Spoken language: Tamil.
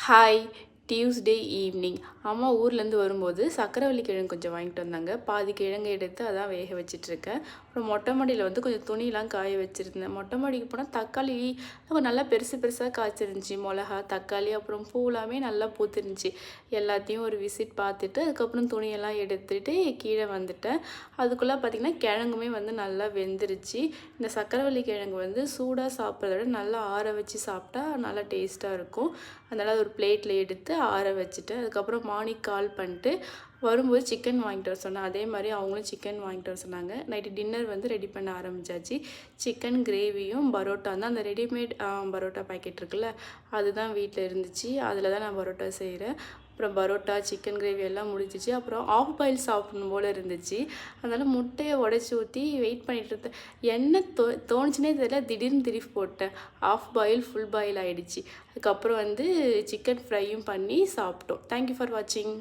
ஹாய். டியூஸ்டே ஈவினிங் அம்மா ஊர்லேருந்து வரும்போது சக்கரவள்ளி கிழங்கு கொஞ்சம் வாங்கிட்டு வந்தாங்க. பாதி கிழங்கு எடுத்து அதான் வேக வச்சிட்ருக்கேன். அப்புறம் மொட்டை மாடியில் வந்து கொஞ்சம் துணியெலாம் காய வச்சுருந்தேன். மொட்டை மாடிக்கு போனால் தக்காளி நல்லா பெருசு பெருசாக காய்ச்சிருந்துச்சி. மிளகா, தக்காளி, அப்புறம் பூலாமே நல்லா பூத்துருந்துச்சி. எல்லாத்தையும் ஒரு விசிட் பார்த்துட்டு அதுக்கப்புறம் துணியெல்லாம் எடுத்துகிட்டு கீழே வந்துட்டேன். அதுக்குள்ளே பார்த்திங்கன்னா கிழங்குமே வந்து நல்லா வெந்துருச்சு. இந்த சக்கரவள்ளி கிழங்கு வந்து சூடாக சாப்பிட்றத விட நல்லா ஆற வச்சு சாப்பிட்டா நல்லா டேஸ்ட்டாக இருக்கும். அதனால் ஒரு பிளேட்டில் எடுத்து ஆற வச்சுட்டு அதுக்கப்புறம் மார்னிங் கால் பண்ணிட்டு வரும்போது சிக்கன் வாங்கிட்டு வர சொன்னேன். அதே மாதிரி அவங்களும் சிக்கன் வாங்கிட்டு வர சொன்னாங்க. நைட்டு டின்னர் வந்து ரெடி பண்ண ஆரம்பித்தாச்சு. சிக்கன் கிரேவியும் பரோட்டா தான். அந்த ரெடிமேட் பரோட்டா பாக்கெட் இருக்குல்ல, அதுதான் வீட்டில் இருந்துச்சு. அதில் தான் நான் பரோட்டா செய்கிறேன். அப்புறம் பரோட்டா, சிக்கன் கிரேவி எல்லாம் முடிஞ்சிச்சு. அப்புறம் ஆஃப் பாயில் சாப்பிடணும் போல் இருந்துச்சு. அதனால் முட்டையை உடச்சி ஊற்றி வெயிட் பண்ணிகிட்டு இருந்தேன். என்ன தோணுச்சுனே தெரியல, திடீர்னு திருப்பி போட்டேன். ஆஃப் பாயில் ஃபுல் பாயில் ஆகிடுச்சு. அதுக்கப்புறம் வந்து சிக்கன் ஃப்ரையும் பண்ணி சாப்பிட்டோம். தேங்க்யூ ஃபார் வாட்சிங்.